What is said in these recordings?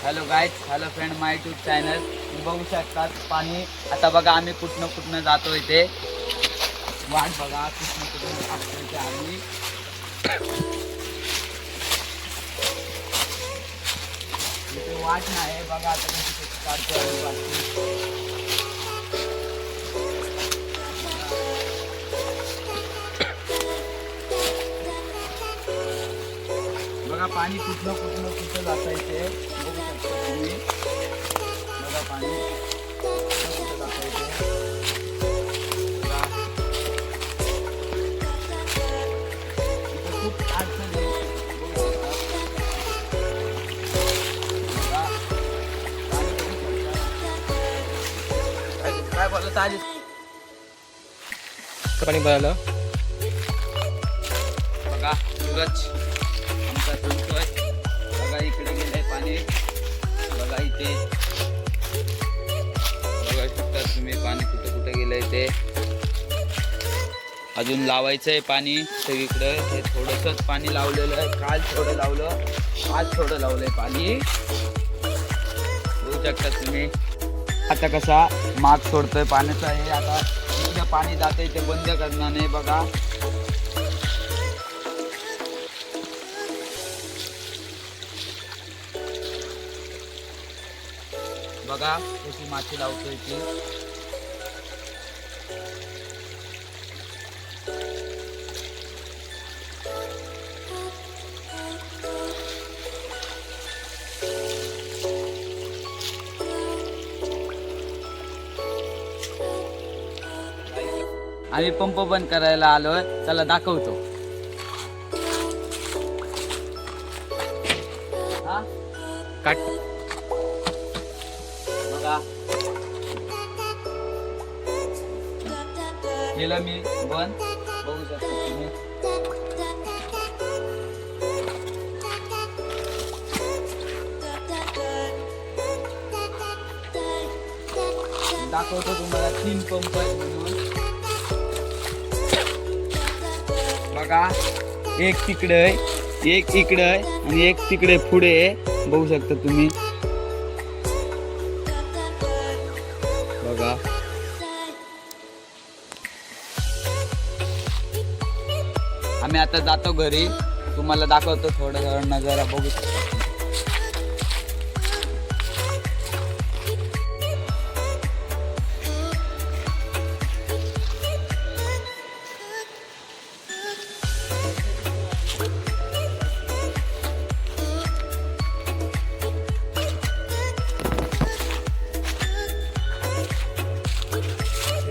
Hello guys, hello friend, माय YouTube channel. तुम्ही बघू शकतात पाणी. आता बघा आम्ही कुठनं जातो इथे. वाट बघा कुठनं जातो इथे आम्ही. इथे वाट नाही बघा. आता कशी काढतो बघा पाणी कुठं जातं इथे. बघू शकता तुम्ही. बघा पाणी कुठं जातं इथे. इथे खूप अडचण आहे. बघू शकता. पाणी बघू शकता. काय बोलत आली पाणी भरायला बघा. सूरज आमचा तुमचोय. बघा इकडे गेलंय पाणी. बघा इथे बघा शकता तुम्ही पाणी कुठे गेलंय ते. अजून लावायचंय पाणी सगळीकडे. हे थोडंसंच पाणी लावलेलं आहे. काल थोडं लावलं, आज थोडं लावलंय पाणी. बघू शकता तुम्ही. आता कसा माग सोडतोय पाण्याचा. हे आता इकडे पाणी जातंय ते बंद करणार नाही. बघा बघा कशी माती लावतोय ती. आम्ही पंप बंद करायला आलोय. चला दाखवतो. हा काट बघा केलं मी बंद. बघू शकता तुम्ही. दाखवतो तुम्हाला 3 पंप आहेत म्हणून. बघा एक तिकडे आहे, एक इकडे आहे आणि एक तिकडे पुढे आहे. बघू शकता तुम्ही. बघा आम्ही आता जातो घरी. तुम्हाला दाखवतो थोडं नजारा. बघू शकता.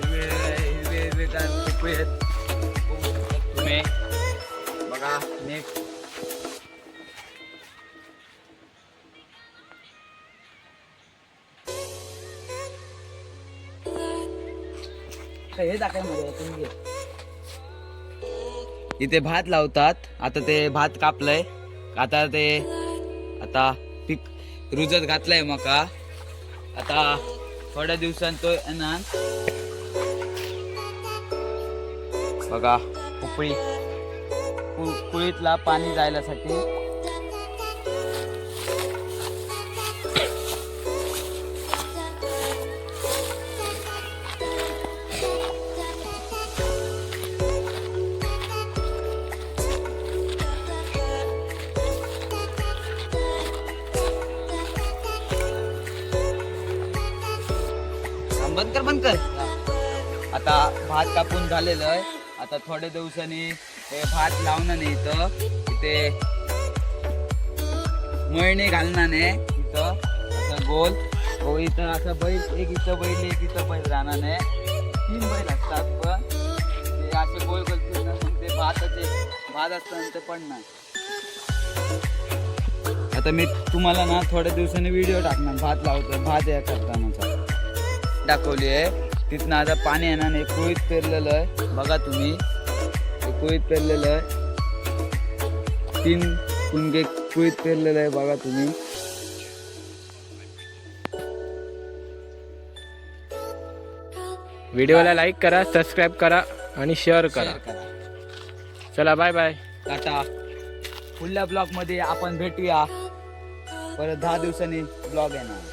हिरवे खूप आहेत. बघू शकता तुम्ही. बघा नेक्स्ट हे दाखवायमध्ये तुम्ही. इथे भात लावतात. आता ते भात कापलंय. आता पीक रुजत घातलंय मका. आता थोड्या दिवसांत तो येणार. बघा कुळीतला पाणी जायलासाठी. बंद कर. आता भात कापून झालेलं आहे. आता थोड्या दिवसांनी हे भात लावणार नाही. इथे मळणी घालणार नाही. इथं असं गोल इथं असं बैल, एक इथं बैल राहणार नाही. 3 बैल असतात. पण ते असे गोल फिरणार. मग ते भात असताना ते पडणार. आता मी तुम्हाला ना थोड्या दिवसांनी व्हिडिओ टाकणार. भात लावतो, भात या करतानाचा दाखवली आहे. तिथनं आता पाणी येणार नाही. कुळीत पेरलेलं आहे. बघा तुम्ही कुळीत पेरलेलं आहे. 3 कुंगे कुळीत पेरलेलं आहे. बघा तुम्ही. व्हिडिओला लाईक करा, सबस्क्राईब करा आणि शेअर करा. चला बाय बाय. टाटा. पुढल्या ब्लॉग मध्ये आपण भेटूया. परत 10 दिवसांनी ब्लॉग येणार.